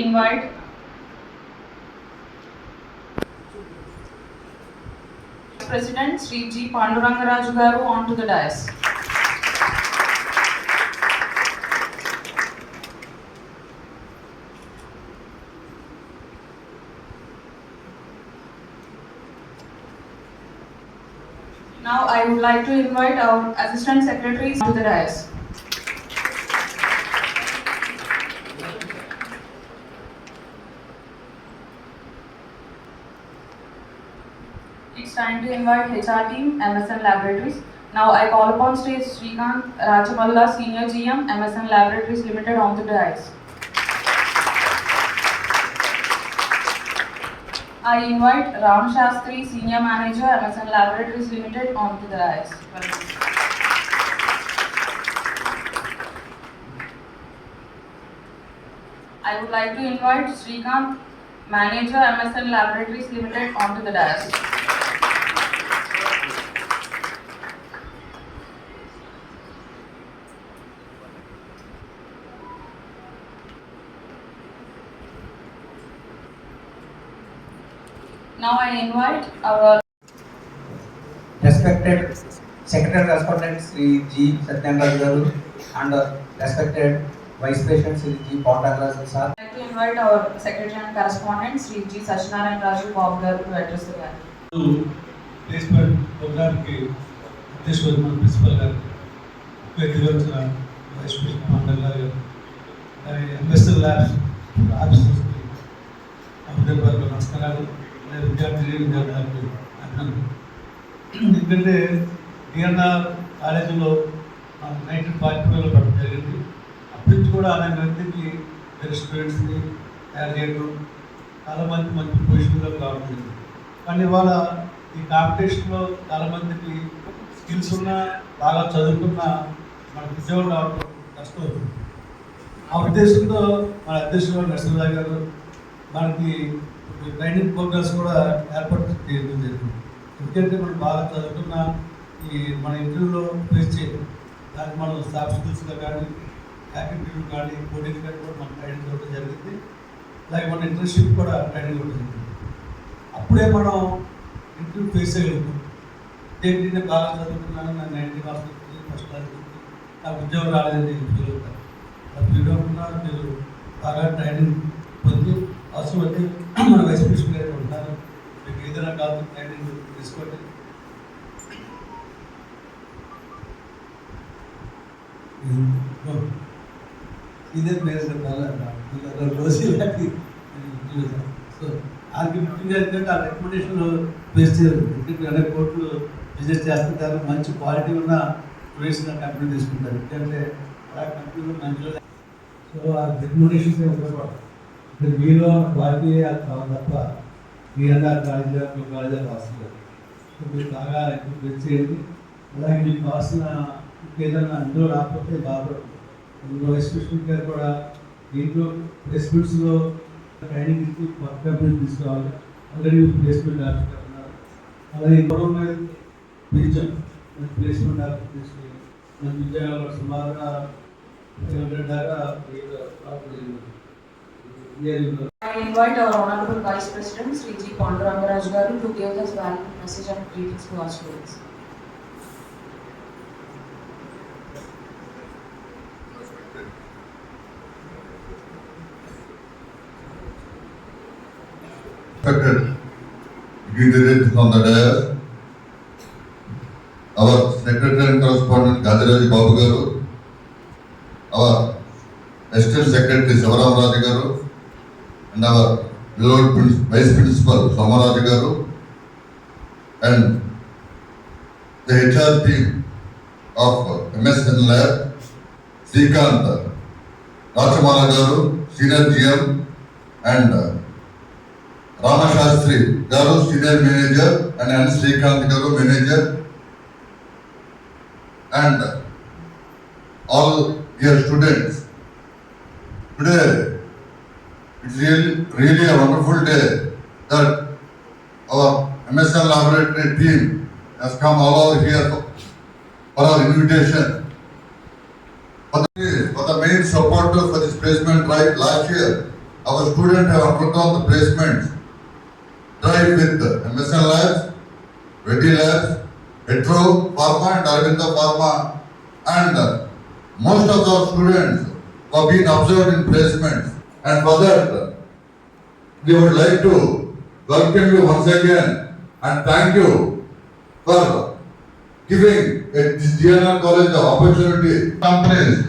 invite President Sri G. Pandurangaraju Garu onto the dais. Now I would like to invite our Assistant Secretaries to the dais. It's time to invite HR team, MSN Laboratories. Now I call upon stage Srikanth Rachamalla, Senior GM, MSN Laboratories Limited on the dais. I invite Ram Shastri, Senior Manager, MSN Laboratories Limited onto the dais. I would like to invite Srikanth, Manager, MSN Laboratories Limited onto the dais. Now I invite our respected Secretary Correspondent Sri G. Satyanaraj Garu and respected Vice President Sri G. Pandurangaraju sir. I'd like to invite our Secretary and Correspondent Sri G. Sachinarayan Raju Babu Garu to address the gathering. Placement program की अध्यक्ष Varma principal गाరు Vedika vice president పండగారు MSL labs officers కి అందరికీ నమస్కారాలు విద్యార్థులకు ఎందుకంటే DNR కాలేజీలో 1945లో పట్టడం జరిగింది. అప్పటి నుంచి కూడా అనేక మందికి వేరే స్టూడెంట్స్ని తయారు చేయడం చాలామంది మంచి పొజిషన్లోకి రావడం జరిగింది. కానీ ఇవాళ ఈ కాంపిటీషన్లో చాలామందికి స్కిల్స్ ఉన్న బాగా చదువుకున్న మనకు ఉద్యోగం రావడం కష్టం అవుతుంది. ఆ ఉద్దేశంతో మన అధ్యక్షుడు నరసింహరావు గారు మనకి ట్రైనింగ్ ప్రోగ్రామ్స్ కూడా ఏర్పాటు చేయడం జరిగింది. ఎందుకంటే మనం బాగా చదువుకున్న ఈ మన ఇంటర్వ్యూలో ఫేస్ చేయడం దానికి మనం సాఫ్ట్ స్కిల్స్గా కానీ యాక్టివిటీలు కానీ కోడింగ్ కానీ కూడా మనం ట్రైనింగ్ ఇవ్వడం జరిగింది. అలాగే మన ఇంటర్న్షిప్ కూడా ట్రైనింగ్ ఇవ్వడం జరిగింది. అప్పుడే మనం ఇంటర్వ్యూ ఫేస్ చేయగలుగుతాం. ఏంటంటే బాగా చదువుకున్నాను, నాకు 90 మార్క్స్ వచ్చింది, ఫస్ట్ క్లాస్ వచ్చింది, నాకు ఉద్యోగం రాలేదని ఫీల్ అవుతారు. అలా ఫీల్ అవ్వకుండా మీరు బాగా ట్రైనింగ్ పొంది అవసరం అయితే మన వైస్ ప్రెసిడెంట్ గారు ఉంటారు, మీకు ఏదైనా కాదు ట్రైనింగ్ తీసుకోండి. ఇదే ప్లేస్ సో వాళ్ళకి ముఖ్యంగా ఏంటంటే ఆ రికమెండేషన్ ఫేస్ చేయరు. ఎందుకంటే అనేక కోర్టులు బిజినెస్ చేస్తుంటారు, మంచి క్వాలిటీ ఉన్న స్టూడెంట్స్ కంపెనీ తీసుకుంటారు. ఎందుకంటే ఆ కంపెనీలో మంచిలో సో ఆ రికమెండేషన్స్ ఉపయోగపడతాయి. మీలో క్వాలిటీ అది కావాలి తప్ప మీరన్నారు కాలేజీలో మీ కాలేజీలో వస్తుంది. సో మీరు బాగా ఎక్కువ చేయండి. అలాగే మీకు కావాల్సిన ఏదైనా అందులో రాకపోతే బాధపడదు. అందులో వైస్ ప్రెసిడెంట్ గారు కూడా దీంట్లో ప్లేస్మెంట్స్లో ట్రైనింగ్ ఇచ్చి కొత్త కంపెనీ తీసుకోవాలి. ఆల్రెడీ ప్లేస్మెంట్ ఆఫీసర్ ఉన్నారు. అలాగే గవర్నమెంట్ పిలిచాం ప్లేస్మెంట్ ఆఫీసర్ తీసుకుని మన విజయనగరంలో సుమారుగా 700 దాకా I invite our Honorable Vice President Sri G. Pandurangaraju Garu to give this valuable message and greetings to our students. Respected dignitaries on the dais, our Secretary and Correspondent Gadiraj Babu Garu, our Assistant Secretary Sivaram Raju Garu, and our beloved Vice Principal Somaraju Garu, and the HR team of MSN Lab, Srikanth Rachamalla Garu, Senior GM, and Rama Shastri Garu, Senior Manager, and Srikanth Garu, Manager, and all dear students. Today, it's really a wonderful day that our MSN Laboratory team has come all over here for our invitation. For the main supporter for this placement drive last year, our students have undergone the placements drive with MSN Labs, Reddy Labs, Hetero Pharma and Aravinda Pharma, and most of our students have been observed in placements. And for that, we would like to welcome you once again and thank you for giving this DNR college the opportunity. Companies,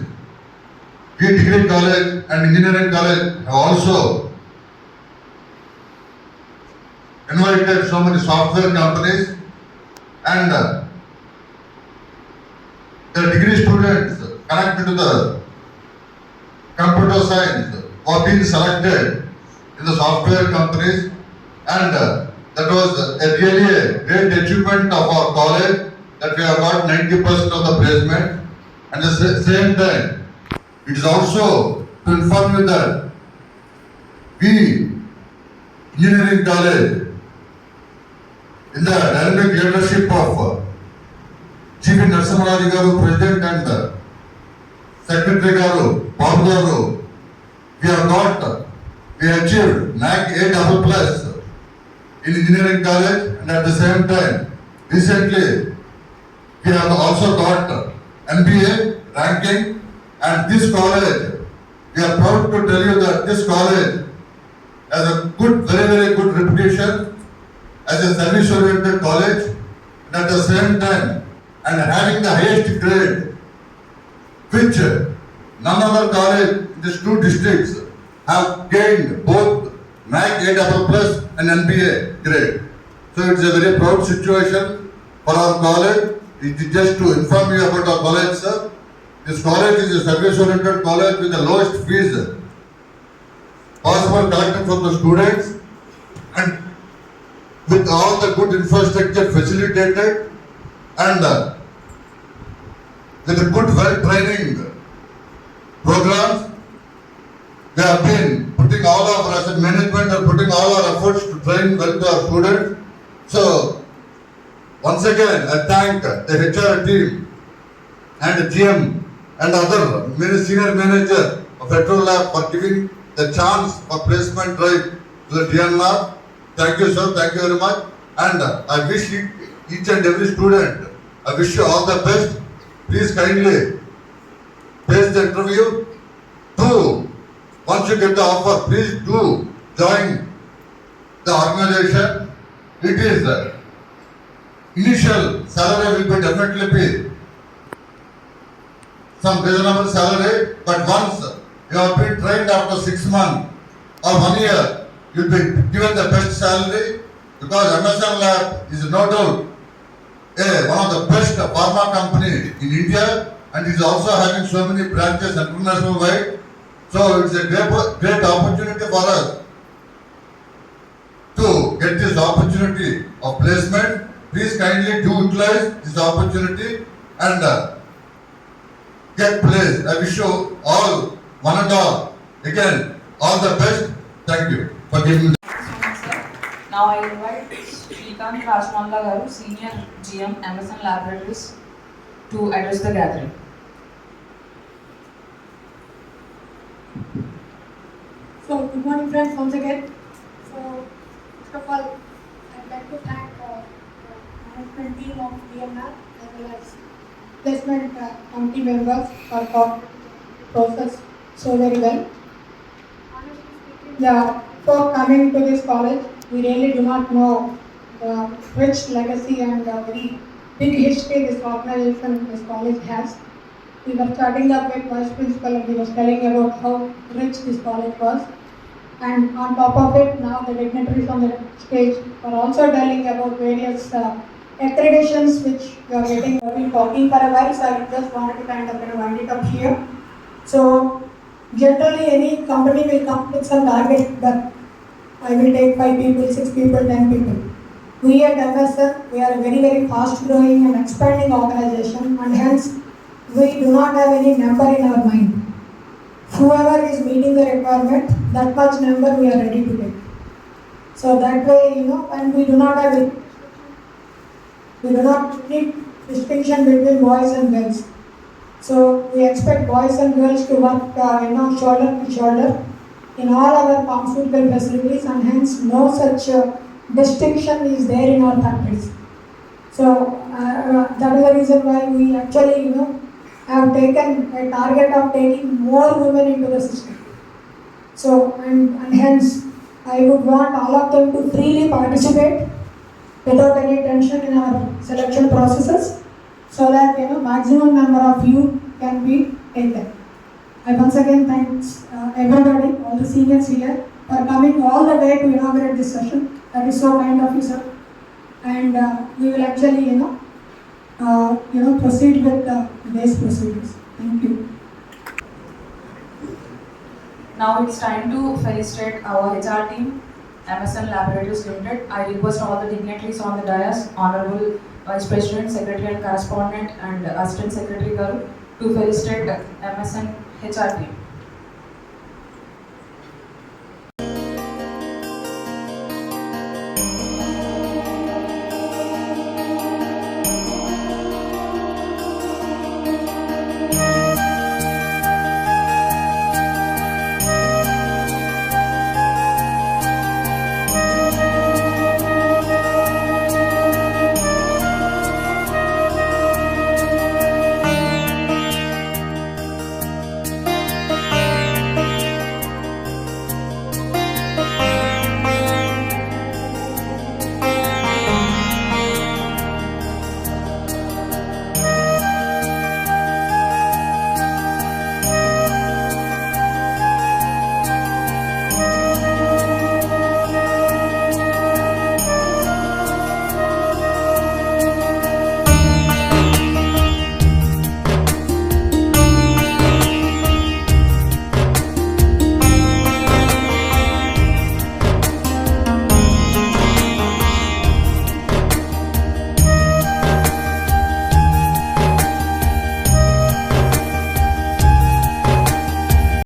we degree college and engineering college have also invited so many software companies, and the degree students connected to the computer science have been selected in the software companies, and that was really a great achievement of our college that we have got 90% of the placement. And at the same time, it is also to inform you that we engineering college in the dynamic leadership of Chief Narasimharaji Garu, President, and Secretary Garu, Babu Garu, we achieved NAC A++ in engineering college, and at the same time, recently, we have also got MBA ranking, and this college, we are proud to tell you that this college has a good, very, very good reputation as a service-oriented college, and at the same time, and having the highest grade, which none other college in these two districts have gained both NAC A++ and MBA grade. So it's a very proud situation for our college. It is just to inform you about our college, sir. This college is a service-oriented college with the lowest fees possible collected from the students, and with all the good infrastructure facilitated, and with the good well training programs. We have been putting all of our as a management are putting all our efforts to train well to our students. So once again, I thank the HR team and the GM and other senior manager of Hetero Lab for giving the chance for placement drive to the DNR. Thank you, sir. Thank you very much. And I wish each and every student, I wish you all the best. Please kindly face the interview. Once you get the offer, please do join the organization. It is initial salary will be definitely be some reasonable salary, but once you have been trained after 6 months or 1 year, you will be given the best salary, because MSN Lab is no doubt one of the best pharma company in India, and is also having so many branches international wide. So it's a great opportunity for us to get this opportunity of placement. Please kindly do utilize this opportunity and get placed. I wish you all, one and all, again, all the best. Thank you for giving me. Now I invite Shrikant Rajmalla Garu, Senior GM, MSN Laboratories, to address the gathering. So, good morning friends once again. So, first of all, I'd like to thank the management team of DNR as well as placement committee members for process so very well. Honestly speaking, before coming to this college, we really do not know the rich legacy and the very big history this organization, this college has. We were starting up with Vice Principal and he was telling about how rich this college was. And on top of it, now the dignitaries on the stage are also telling about various accreditations which we are getting. We have been talking for a while, so I just wanted to kind of wind it up here. So generally any company will come with some target that I will take 5 people, 6 people, 10 people. We at MSN, we are a very, very fast growing and expanding organization, and hence we do not have any number in our mind. Whoever is meeting the requirement, that much number we are ready to take. So that way, and we do not need distinction between boys and girls. So we expect boys and girls to work, shoulder to shoulder in all our pharmaceutical facilities, and hence no such distinction is there in our factories. So that is the reason why we actually, have taken a target of taking more women into the system. So, and hence, I would want all of them to freely participate without any tension in our selection processes, so that, maximum number of you can be taken. I once again thanks everybody, all the seniors here, for coming all the way to inaugurate this session. That is so kind of you, sir. And we will actually, proceed with today's proceedings. Thank you. Now it's time to felicitate our HR team, MSN Laboratories Limited. I request all the dignitaries on the dais, Honorable Vice President, Secretary and Correspondent, and Assistant Secretary Garu, to felicitate MSN HR team.